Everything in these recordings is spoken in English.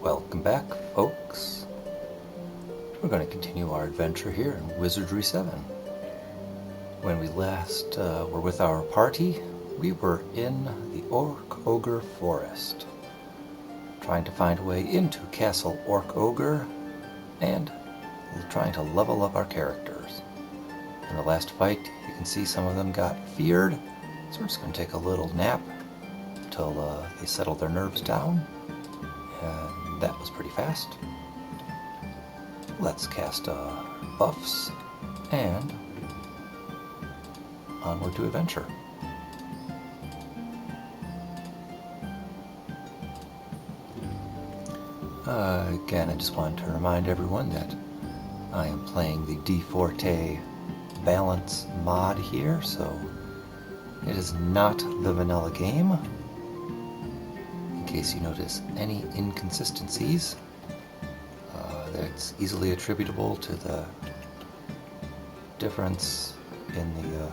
Welcome back, folks. We're going to continue our adventure here in Wizardry 7. When we last were with our party, we were in the Orc Ogre Forest, trying to find a way into Castle Orc Ogre, and trying to level up our characters. In the last fight, you can see some of them got feared, so we're just going to take a little nap until they settle their nerves down. And that was pretty fast. Let's cast buffs and onward to adventure. Again, I just wanted to remind everyone that I am playing the dfortae balance mod here, so it is not the vanilla game. In case you notice any inconsistencies, that's easily attributable to the difference in the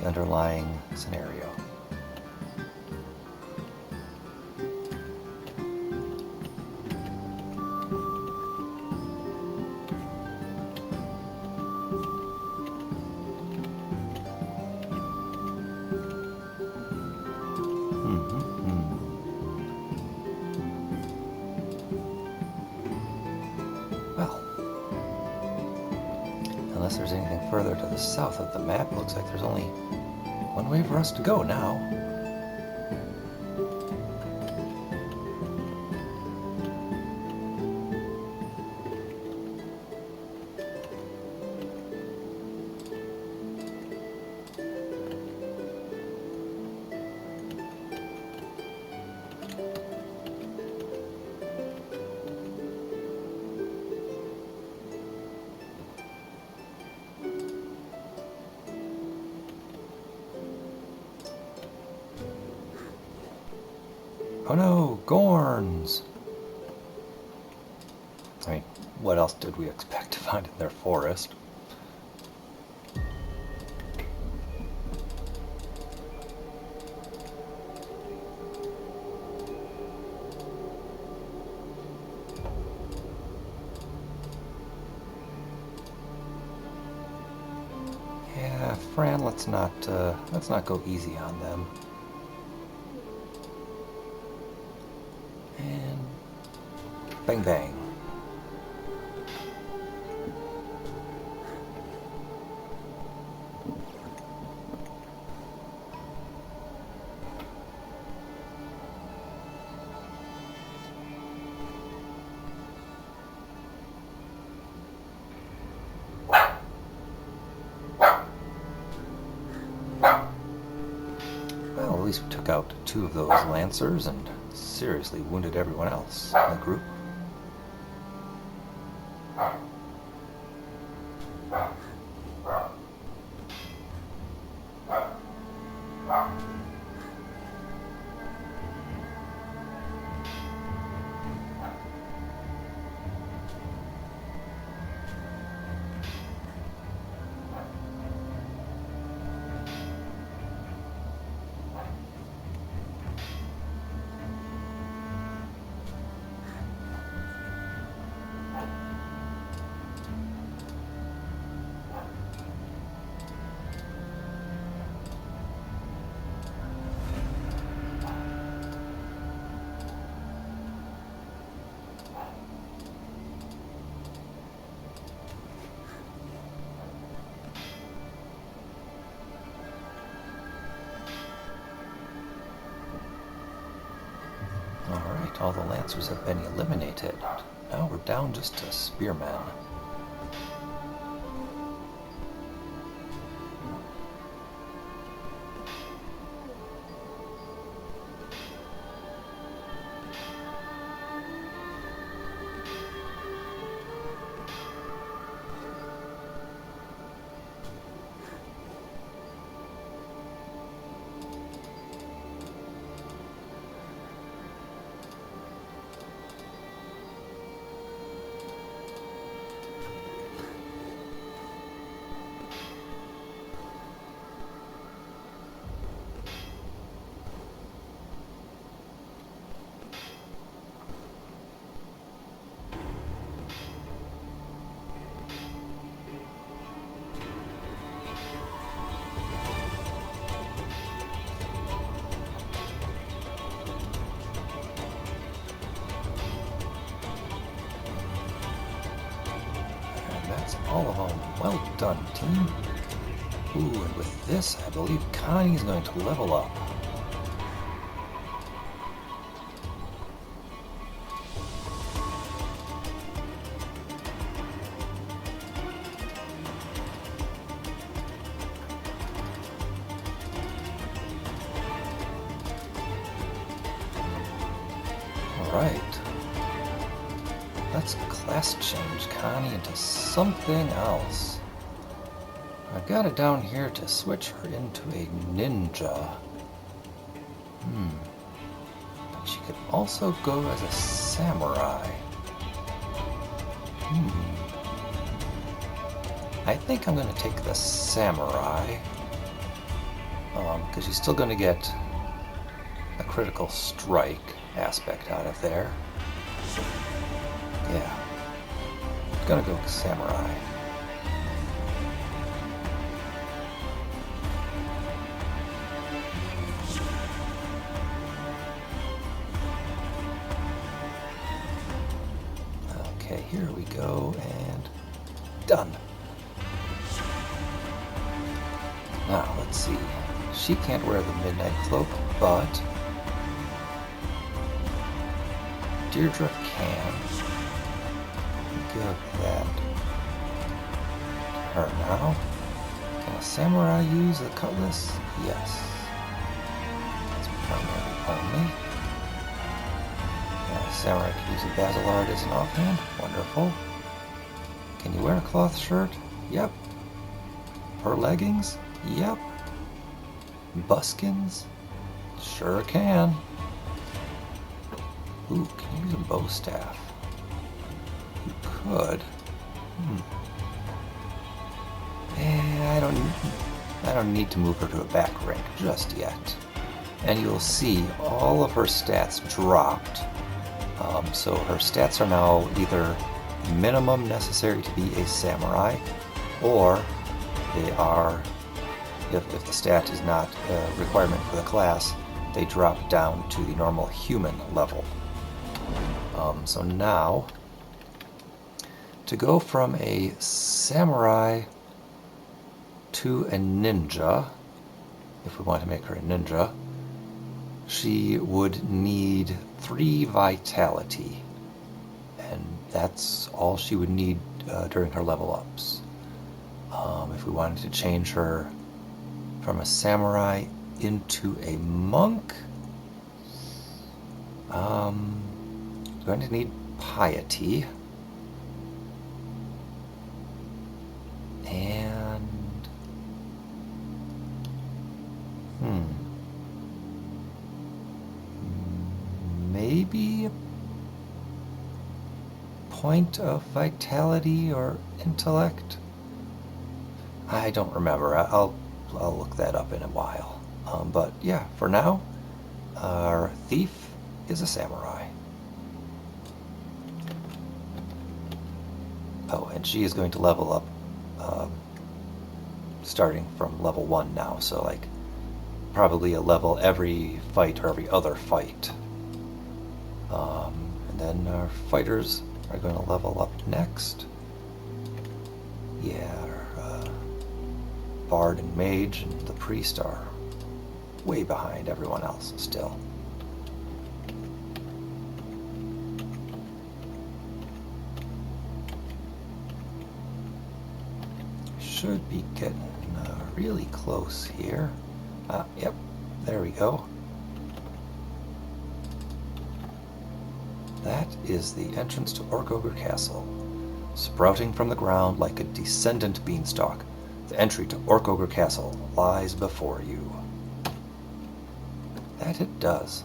underlying scenario. Well, unless there's anything further to the south of the map, looks like there's only one way for us to go now. Oh no, Gorns! I mean, what else did we expect to find in their forest? Yeah, Fran, let's not go easy on them. And bang bang. Well, at least we took out 2 of those lancers and seriously wounded everyone else in the group. Alright, all the lancers have been eliminated. Now we're down just to spearmen. All of them. Well done, team. Ooh, and with this, I believe Connie is going to level up. Alright. Let's class change Connie into something else. I've got it down here to switch her into a ninja. But she could also go as a samurai. I think I'm going to take the samurai. Because she's still going to get a critical strike aspect out of there. Yeah. I'm going to go samurai. Okay, here we go, and done. Now, let's see. She can't wear the midnight cloak, but Deirdre can. Give that to her now. Can a samurai use a cutlass? Yes. That's primary only. Samurai can use a basilard as an offhand. Wonderful. Can you wear a cloth shirt? Yep. Her leggings? Yep. Buskins? Sure can. Ooh, can you use a bow staff? You could. I don't need to move her to a back rank just yet. And you'll see all of her stats dropped. So her stats are now either minimum necessary to be a samurai, or they are, if the stat is not a requirement for the class, they drop down to the normal human level. So now, to go from a samurai to a ninja, if we want to make her a ninja, she would need 3 vitality, and that's all she would need during her level ups. If we wanted to change her from a samurai into a monk, going to need piety, and maybe a point of vitality or intellect. I don't remember. I'll look that up in a while. But yeah, for now, our thief is a samurai. Oh, and she is going to level up starting from level 1 now, so like probably a level every fight or every other fight. And then our fighters are going to level up next. Yeah, Bard and Mage and the Priest are way behind everyone else still. Should be getting really close here. Yep, there we go. That is the entrance to Ork-Ogre Castle. Sprouting from the ground like a descendant beanstalk, the entry to Ork-Ogre Castle lies before you. That it does.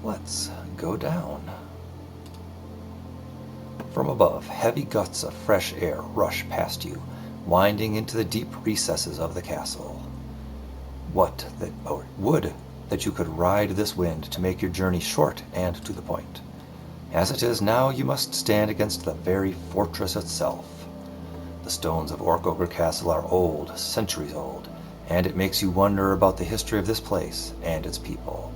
Let's go down. From above, heavy gusts of fresh air rush past you, winding into the deep recesses of the castle. Would that you could ride this wind to make your journey short and to the point. As it is now, you must stand against the very fortress itself. The stones of Ork-Ogre Castle are old, centuries old, and it makes you wonder about the history of this place and its people.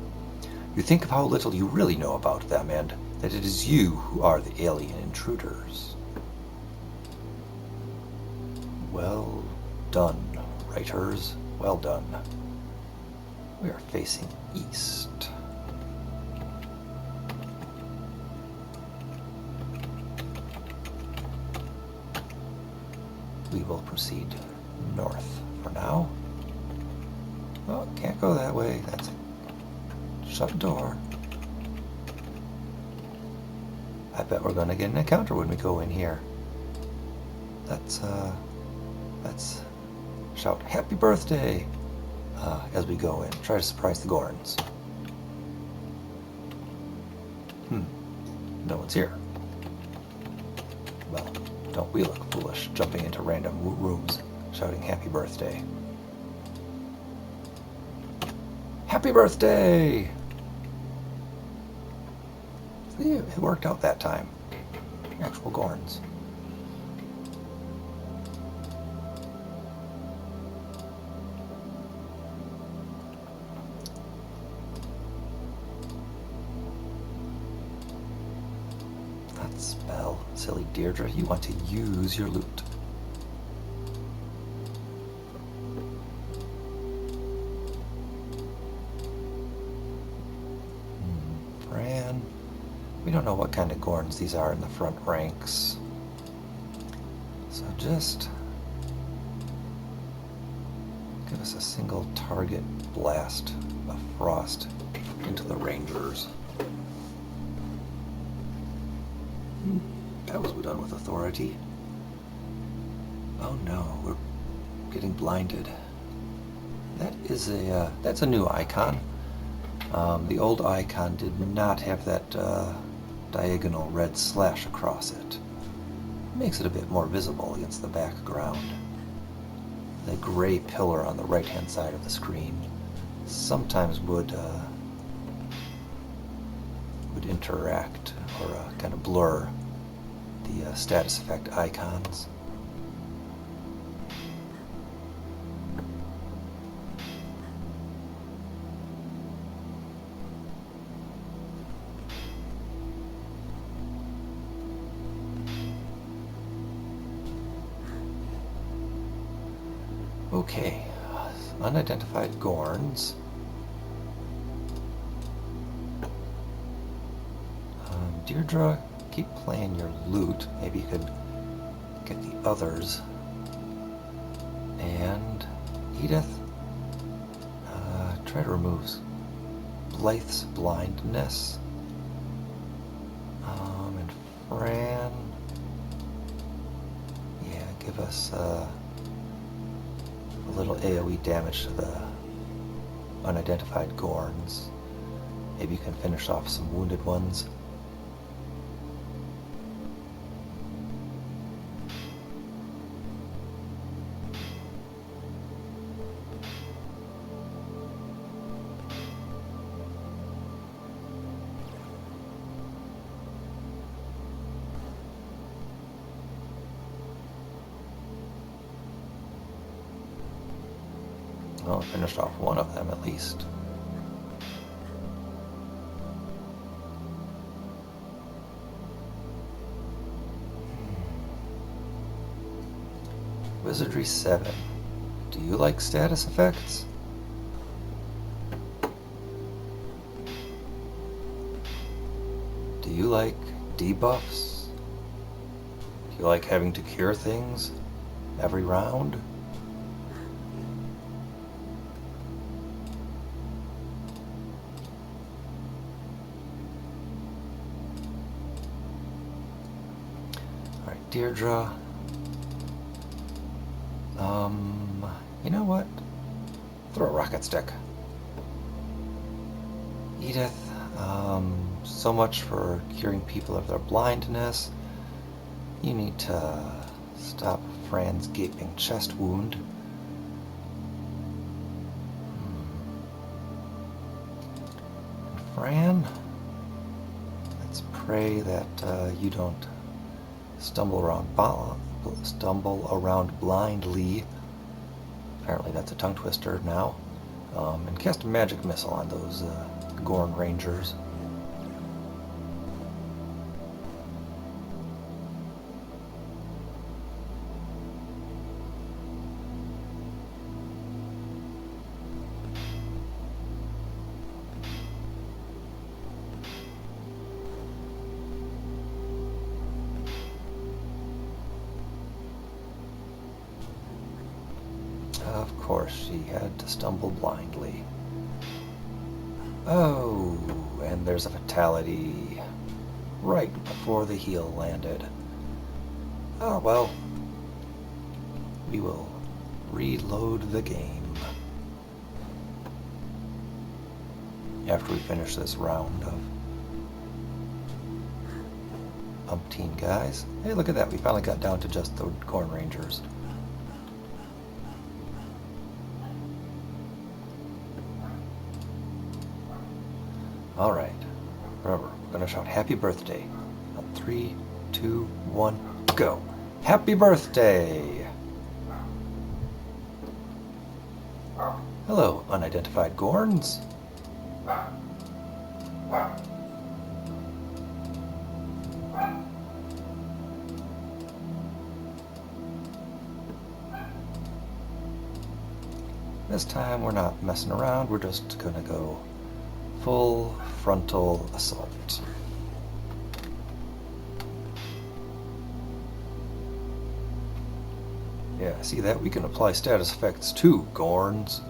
You think of how little you really know about them, and that it is you who are the alien intruders. Well done, writers. Well done. We are facing east. We will proceed north for now. Oh, can't go that way. That's a shut door. I bet we're gonna get an encounter when we go in here. Let's shout happy birthday as we go in. Try to surprise the Gorns. No one's here. Well, don't we look foolish jumping into random rooms shouting happy birthday. Happy birthday! See, it worked out that time. Actual Gorns. That spell, silly Deirdre. You want to use your loot. Fran. We don't know what kind of Gorns these are in the front ranks. So just give us a single target blast of frost into the Rangers. That was done with authority. Oh no, we're getting blinded. That is that's a new icon. The old icon did not have that diagonal red slash across it. Makes it a bit more visible against the background. The gray pillar on the right-hand side of the screen sometimes would interact or kind of blur the status effect icons. Okay, unidentified Gorns. Deirdre, keep playing your loot. Maybe you could get the others. And Edith, try to remove Blythe's blindness. And Fran, yeah, give us a little AoE damage to the unidentified Gorns. Maybe you can finish off some wounded ones. Well, finished off one of them at least. Wizardry 7. Do you like status effects? Do you like debuffs? Do you like having to cure things every round? Deirdre, you know what? Throw a rocket stick. Edith, so much for curing people of their blindness. You need to stop Fran's gaping chest wound. And Fran, let's pray that you don't stumble around blindly. Apparently that's a tongue twister now. And cast a magic missile on those Gorn Rangers. course, she had to stumble blindly. Oh, and there's a fatality right before the heal landed. Oh well, we will reload the game after we finish this round of umpteen guys. Hey, look at that, we finally got down to just the Gorn Rangers. Alright, remember, we're going to shout happy birthday. On 3, 2, 1, go! Happy birthday! Hello, unidentified Gorns. This time we're not messing around, we're just going to go full frontal assault. Yeah, see that? We can apply status effects to Gorns.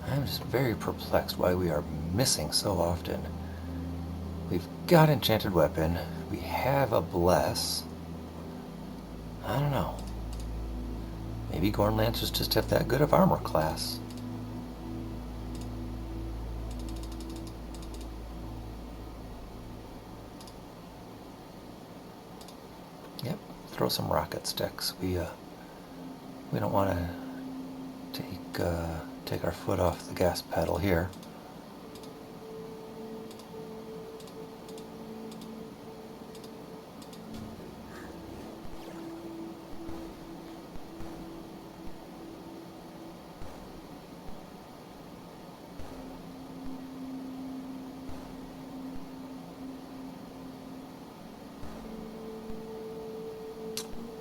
I'm just very perplexed why we are missing so often. We've got Enchanted Weapon, we have a Bless. I don't know. Maybe Gorn Lancers just have that good of armor class. Yep, throw some rocket sticks. We don't want to take our foot off the gas pedal here.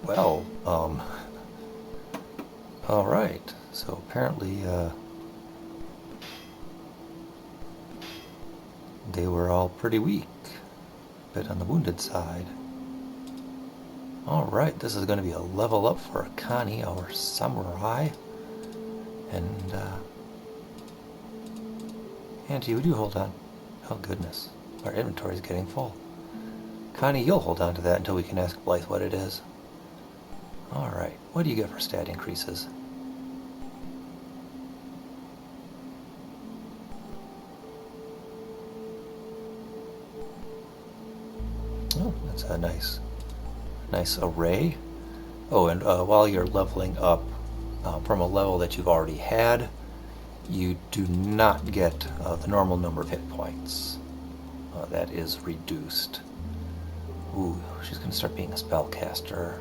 Well, all right. So apparently, they were all pretty weak, a bit on the wounded side. All right, this is going to be a level up for Akani, our samurai. And, Auntie, would you hold on? Oh, goodness. Our inventory is getting full. Connie, you'll hold on to that until we can ask Blythe what it is. All right, what do you get for stat increases? Oh, that's a nice array. Oh, and while you're leveling up from a level that you've already had, you do not get the normal number of hit points. That is reduced. Ooh, she's going to start being a spellcaster.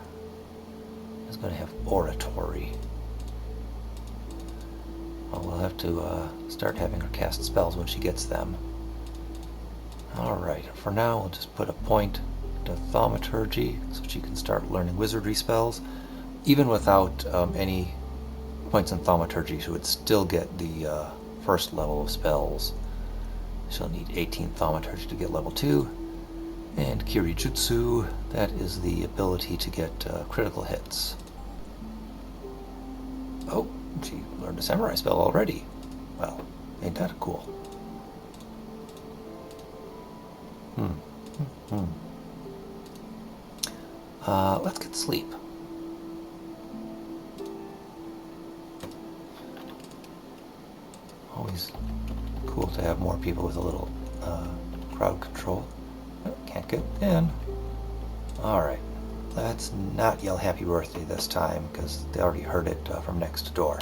She's going to have oratory. Well, we'll have to start having her cast spells when she gets them. Alright, for now we'll just put a point to thaumaturgy so she can start learning wizardry spells. Even without any points in thaumaturgy, she would still get the first level of spells. She'll need 18 thaumaturgy to get level 2. And Kirijutsu, that is the ability to get critical hits. Oh, she learned a samurai spell already. Well, ain't that cool? Let's get sleep. Always cool to have more people with a little crowd control. Oh, can't get in. Alright. let's not yell happy birthday this time, because they already heard it from next door.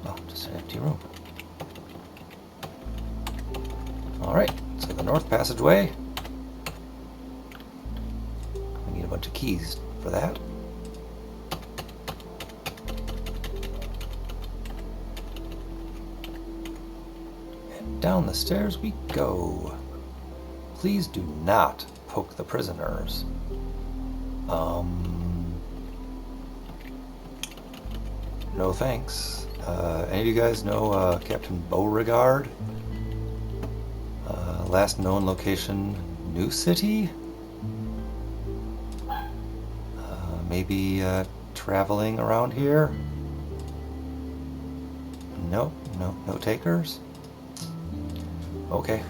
Oh, just an empty room. Alright, so the north passageway. We need a bunch of keys for that. And down the stairs we go. Please do not poke the prisoners. No thanks. Any of you guys know Captain Beauregard? Last known location, New City? Maybe traveling around here? Nope, no takers? Okay.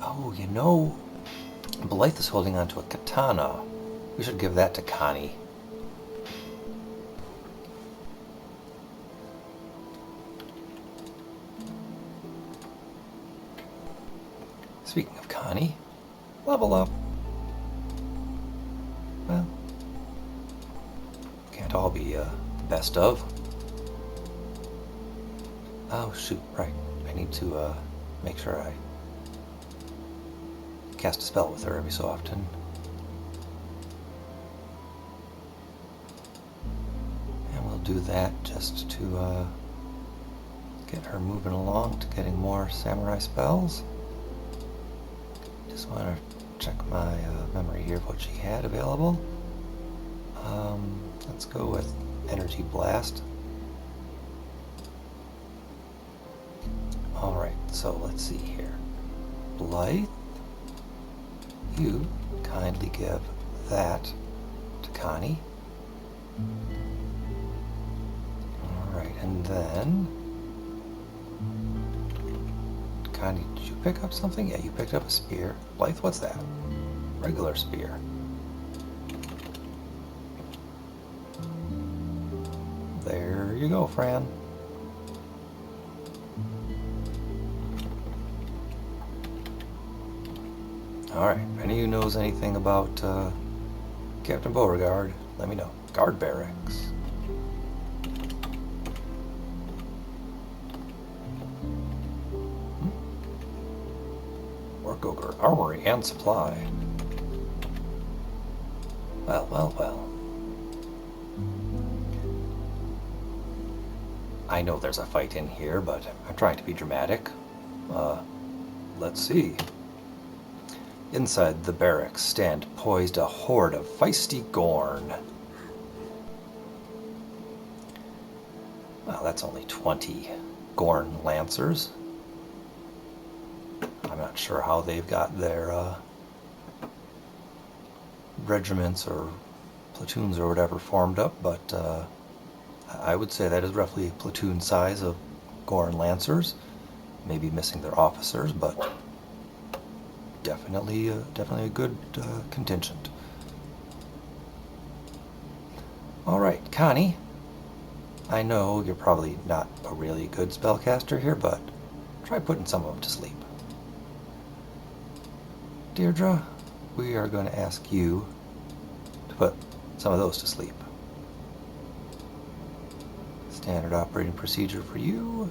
Oh, you know, Blythe is holding onto a katana. We should give that to Connie. Speaking of Connie, level up. Well, can't all be best of. Oh shoot, right. I need to make sure I cast a spell with her every so often. And we'll do that just to get her moving along to getting more samurai spells. Just want to check my memory here of what she had available. Let's go with Energy Blast. Alright, so let's see here. Blythe, you kindly give that to Connie. Alright, and then Connie, did you pick up something? Yeah, you picked up a spear. Blythe, what's that? Regular spear. There you go, Fran. Alright, if any of you knows anything about Captain Beauregard, let me know. Guard barracks. Work ogre, armory, and supply. Well, well, well. I know there's a fight in here, but I'm trying to be dramatic. Let's see. Inside the barracks stand poised a horde of feisty Gorn. Well, that's only 20 Gorn Lancers. I'm not sure how they've got their regiments or platoons or whatever formed up, but I would say that is roughly a platoon size of Gorn Lancers. Maybe missing their officers, but definitely a good contingent. Alright, Connie, I know you're probably not a really good spellcaster here, but try putting some of them to sleep. Deirdre, we are going to ask you to put some of those to sleep. Standard operating procedure for you.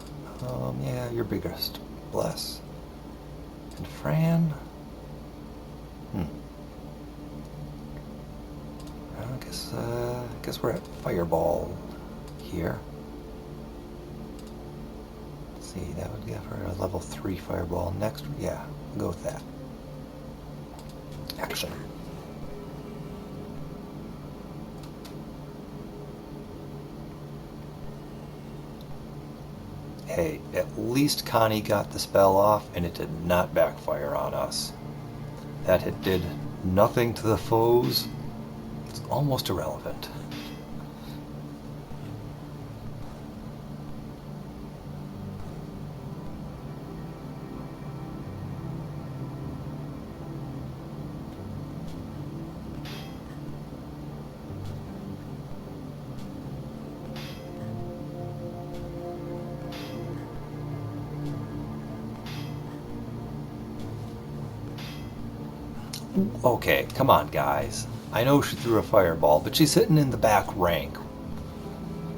Yeah, your biggest. Bless. And Fran. I guess we're at Fireball here. Let's see, that would give her a level 3 Fireball next. Yeah, we'll go with that. Action. Hey, at least Connie got the spell off and it did not backfire on us. That it did nothing to the foes. It's almost irrelevant. Okay, come on, guys. I know she threw a fireball, but she's sitting in the back rank.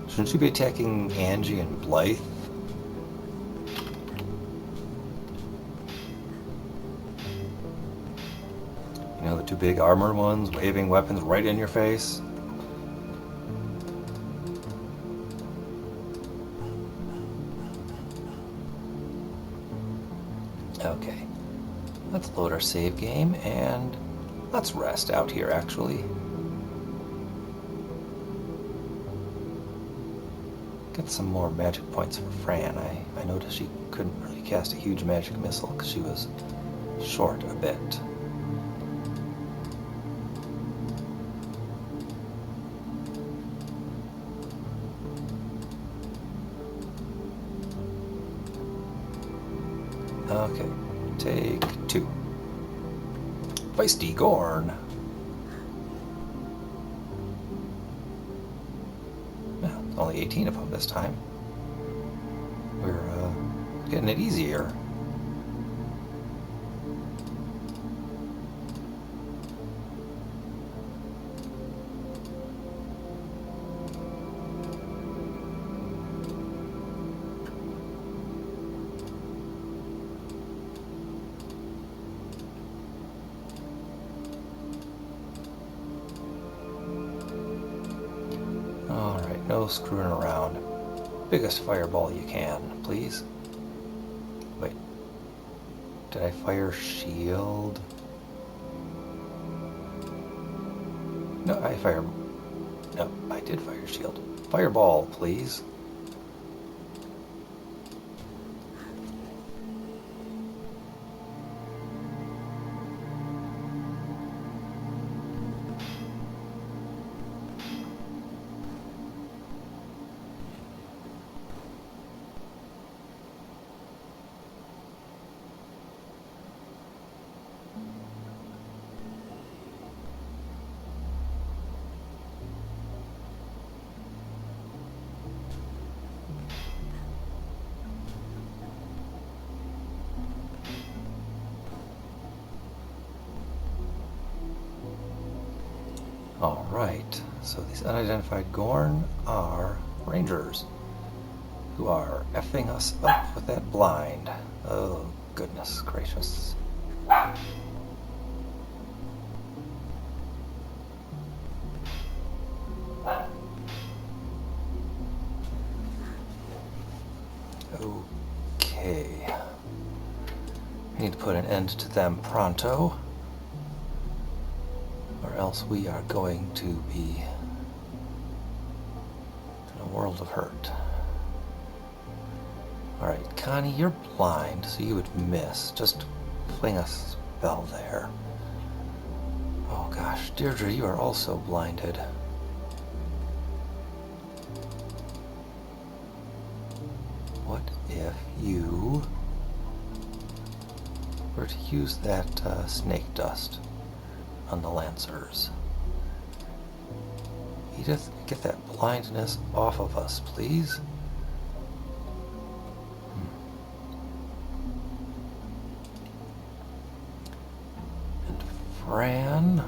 Shouldn't she be attacking Angie and Blythe? You know, the two big armored ones waving weapons right in your face? Okay. Let's load our save game and let's rest out here, actually. Get some more magic points for Fran. I noticed she couldn't really cast a huge magic missile because she was short a bit. Okay, take 2. Feisty Gorn. Yeah, only 18 of them this time. We're getting it easier. Alright, no screwing around. Biggest fireball you can, please. Wait. Did I fire shield? No, No, I did fire shield. Fireball, please. Alright, so these unidentified Gorn are Rangers, who are effing us up with that blind. Oh, goodness gracious. Okay. We need to put an end to them pronto, or else we are going to be in a world of hurt. Alright, Connie, you're blind, so you would miss. Just fling a spell there. Oh gosh, Deirdre, you are also blinded. What if you were to use that snake dust on the Lancers? Edith, get that blindness off of us, please. And Fran,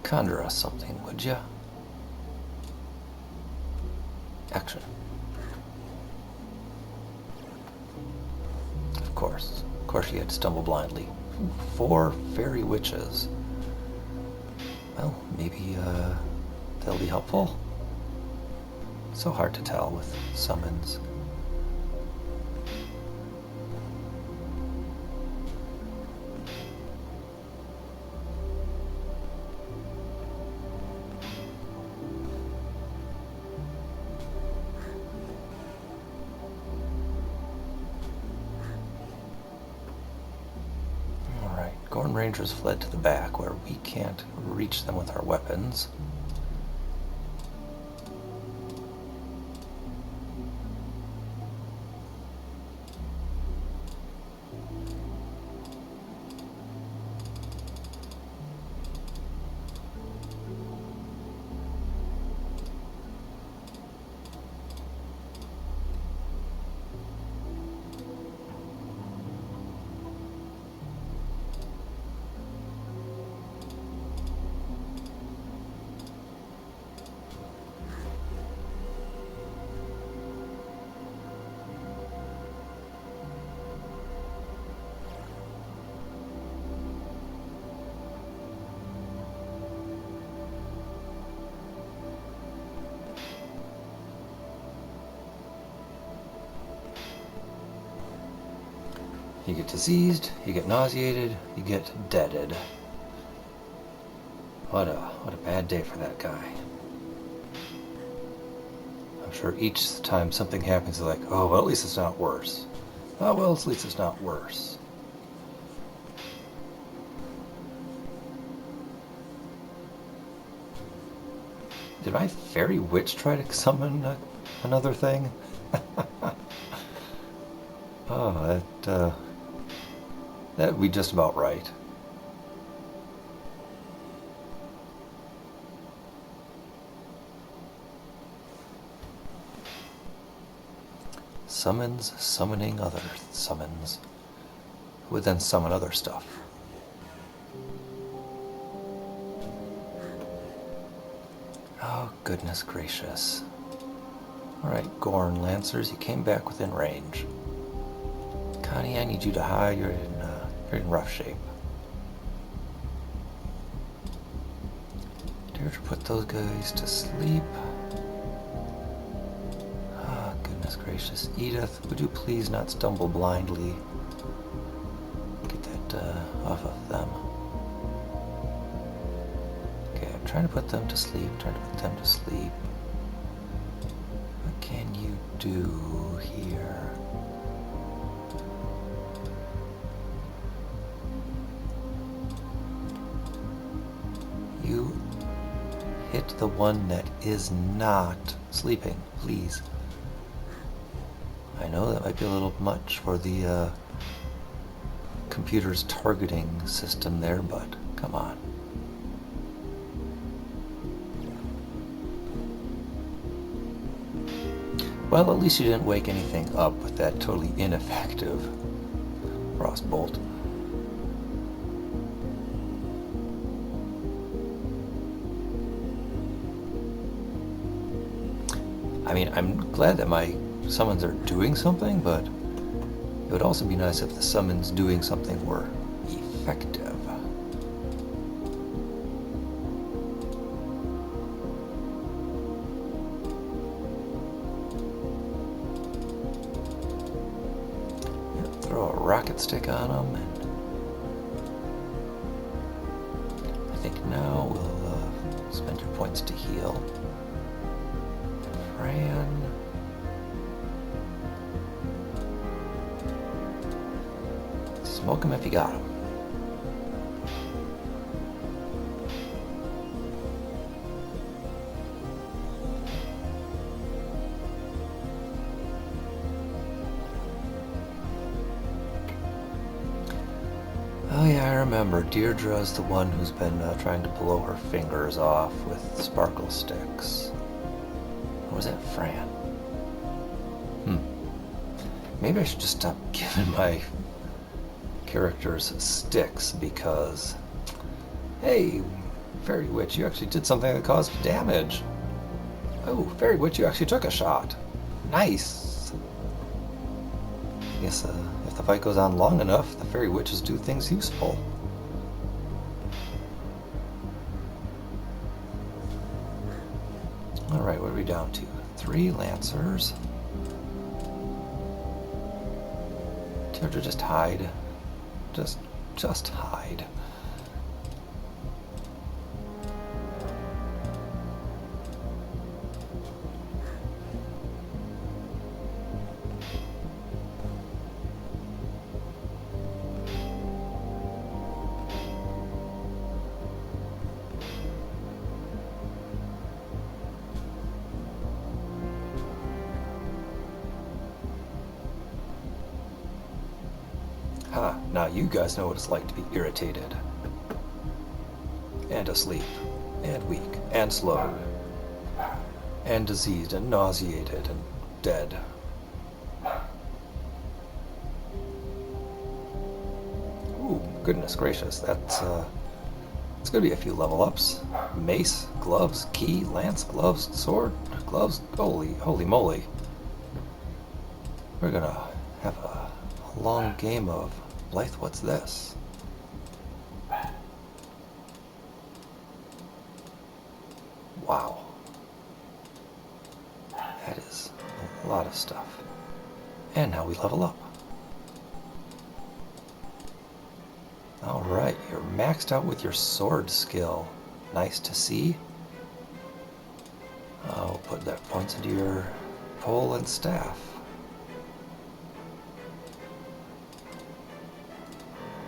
conjure us something, would ya? Action. Of course you had to stumble blindly. 4 fairy witches. Well, maybe they'll be helpful. So hard to tell with summons. Rangers fled to the back where we can't reach them with our weapons. You get diseased, you get nauseated, you get deaded. What a bad day for that guy. I'm sure each time something happens, they're like, oh, well, at least it's not worse. Oh, well, at least it's not worse. Did my fairy witch try to summon another thing? Oh, that would be just about right. Summons summoning other summons, who would then summon other stuff. Oh, goodness gracious. Alright, Gorn Lancers, you came back within range. Connie, I need you to hide. You're in rough shape. Deirdre, put those guys to sleep. Ah, goodness gracious. Edith, would you please not stumble blindly? Get that off of them. Okay, I'm trying to put them to sleep. What can you do here? You hit the one that is not sleeping, please. I know that might be a little much for the computer's targeting system there, but come on. Well, at least you didn't wake anything up with that totally ineffective frostbolt. I mean, I'm glad that my summons are doing something, but it would also be nice if the summons doing something were effective. Yeah, throw a rocket stick on them, and I think now we'll spend your points to heal. Fran. Smoke him if you got him. Oh yeah, I remember. Deirdre's the one who's been trying to blow her fingers off with sparkle sticks. Or was that Fran? Maybe I should just stop giving my characters sticks, because hey, Fairy Witch, you actually did something that caused damage. Oh, Fairy Witch, you actually took a shot. Nice. I guess if the fight goes on long enough, the Fairy Witches do things useful. Alright, what are we down to? 3 Lancers. Deirdre, just hide. Just hide. Now you guys know what it's like to be irritated. And asleep. And weak. And slowed. And diseased. And nauseated. And dead. Ooh, goodness gracious. That's, it's gonna be a few level ups. Mace, gloves, key, lance, gloves, sword, gloves. Holy moly. We're gonna have a long game of Blythe, what's this? Wow. That is a lot of stuff. And now we level up. Alright, you're maxed out with your sword skill. Nice to see. I'll put that points into your pole and staff.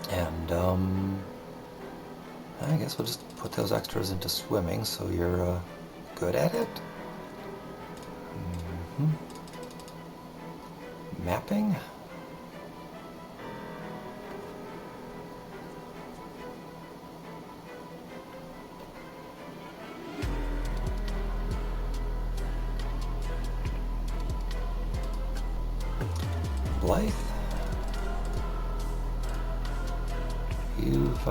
And, I guess we'll just put those extras into swimming so you're good at it. Mapping. Blythe, you've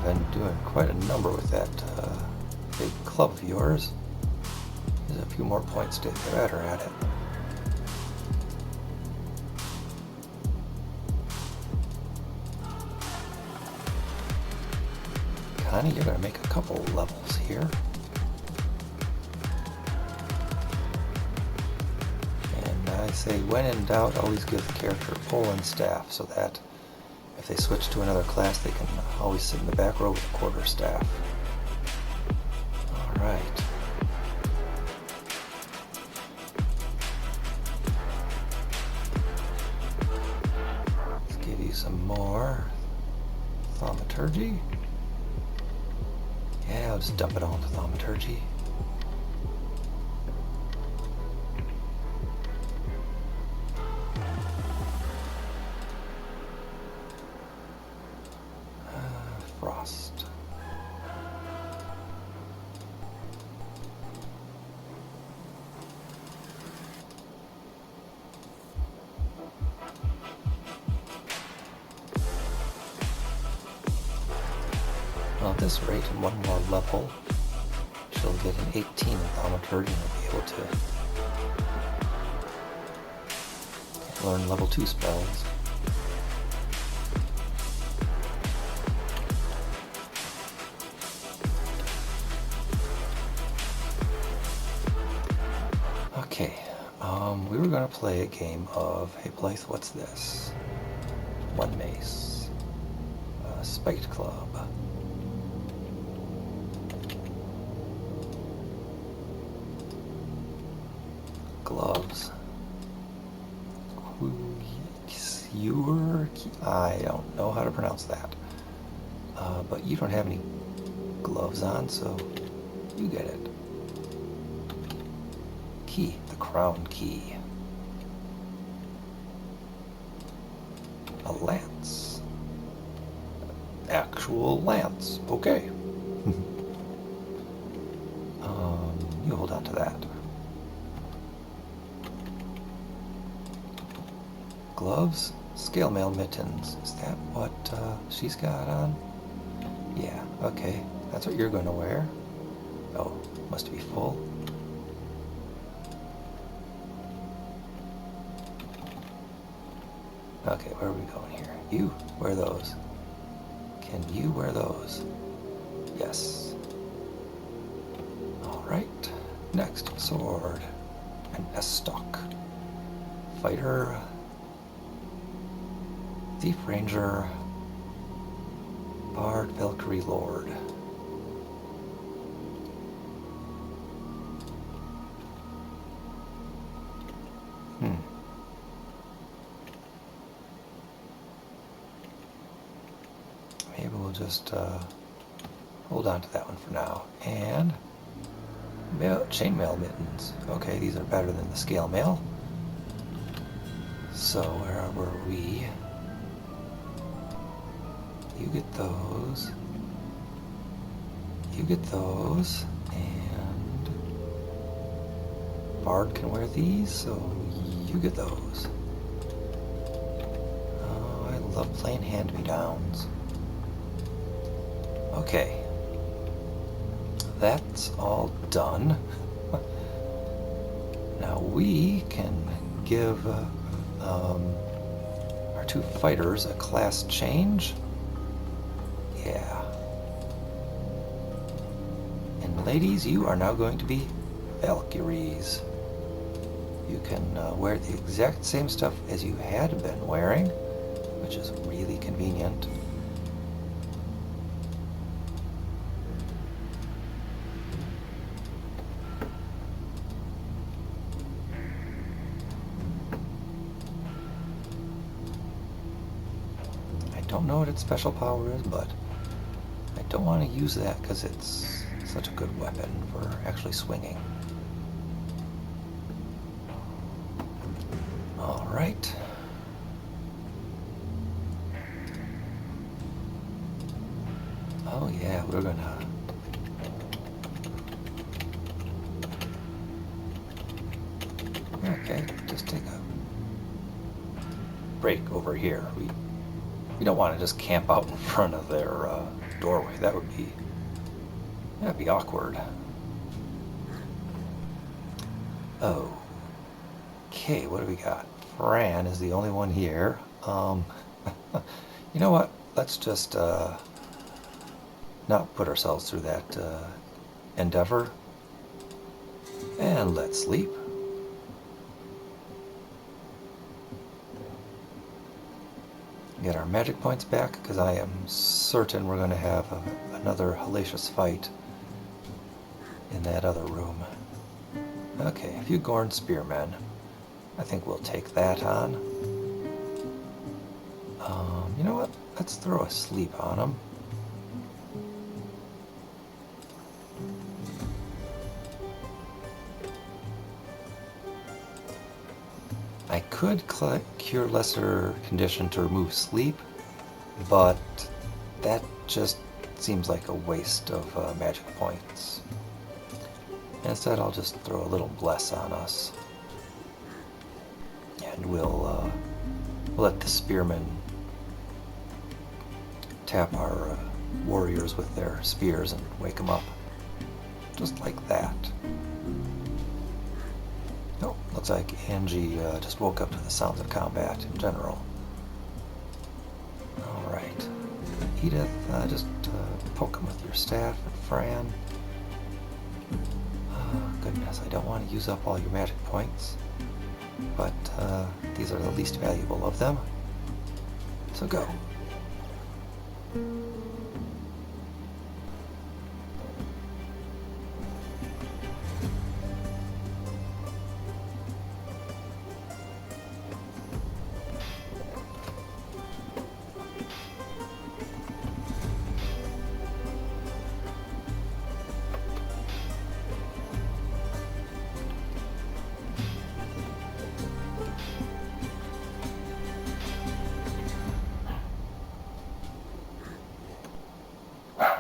been doing quite a number with that big club of yours. There's a few more points to get better at it. Connie, you're going to make a couple levels here. And I say, when in doubt, always give the character a pole and staff so that if they switch to another class, they can always sit in the back row with a quarter staff. Alright. Let's give you some more thaumaturgy. Yeah, I'll just dump it all into thaumaturgy. Frost. Well, at this rate, in one more level, she'll get an 18 in thaumaturgy and will be able to learn level 2 spells. Okay, we were going to play a game of, hey Blythe, what's this? One mace. Spiked club. Gloves. I don't know how to pronounce that. But you don't have any gloves on, so you get it. Key, the crown key. A lance. Actual lance. Okay. You hold on to that. Gloves, scale mail mittens. Is that what she's got on? Yeah, okay. That's what you're going to wear. Oh, must be full. Okay, where are we going here? You wear those. Can you wear those? Yes. Alright. Next, sword. An S-stock. Fighter. Thief Ranger. Bard, Valkyrie Lord. Maybe we'll just hold on to that one for now. And chainmail mittens. Okay, these are better than the scale mail. So where were we? You get those. You get those. And Bard can wear these, so you get those. Oh, I love playing hand-me-downs. Okay. That's all done. Now we can give our two fighters a class change. Yeah. And ladies, you are now going to be Valkyries. You can wear the exact same stuff as you had been wearing, which is really convenient. I don't know what its special power is, but I don't want to use that because it's such a good weapon for actually swinging. All right. Oh yeah, we're gonna... Okay, just take a break over here. We don't want to just camp out in front of their doorway. That'd be awkward. Oh. Okay, what do we got? Fran is the only one here. You know what? Let's just not put ourselves through that endeavor. And let's sleep. Get our magic points back, because I am certain we're going to have another hellacious fight in that other room. Okay, a few Gorn Spearmen. I think we'll take that on. You know what? Let's throw a sleep on them. I could cure lesser condition to remove sleep, but that just seems like a waste of magic points. Instead, I'll just throw a little bless on us, and we'll let the spearmen tap our warriors with their spears and wake them up, just like that. Oh, looks like Angie just woke up to the sounds of combat in general. Alright. Edith, just poke him with your staff. And Fran. Oh, goodness, I don't want to use up all your magic points. But these are the least valuable of them. So go.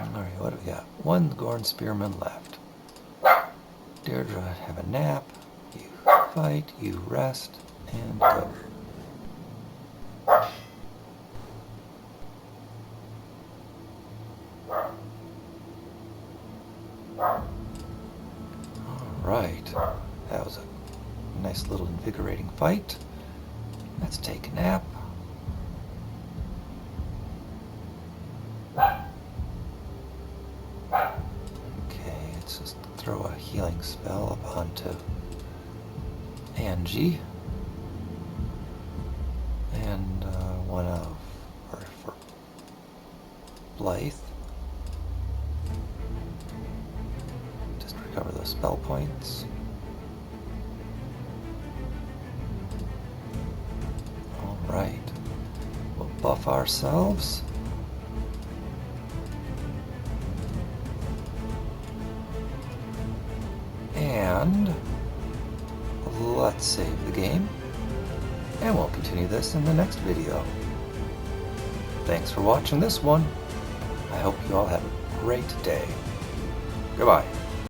Alright, what do we got? One Gorn Spearman left. Deirdre, have a nap. You fight, you rest, and go. Alright, that was a nice little invigorating fight. Let's take a nap. Throw a healing spell up onto Angie, and one for Blythe. Just recover those spell points. Alright, we'll buff ourselves. And let's save the game and we'll continue this in the next video. Thanks for watching this one. I hope you all have a great day. Goodbye.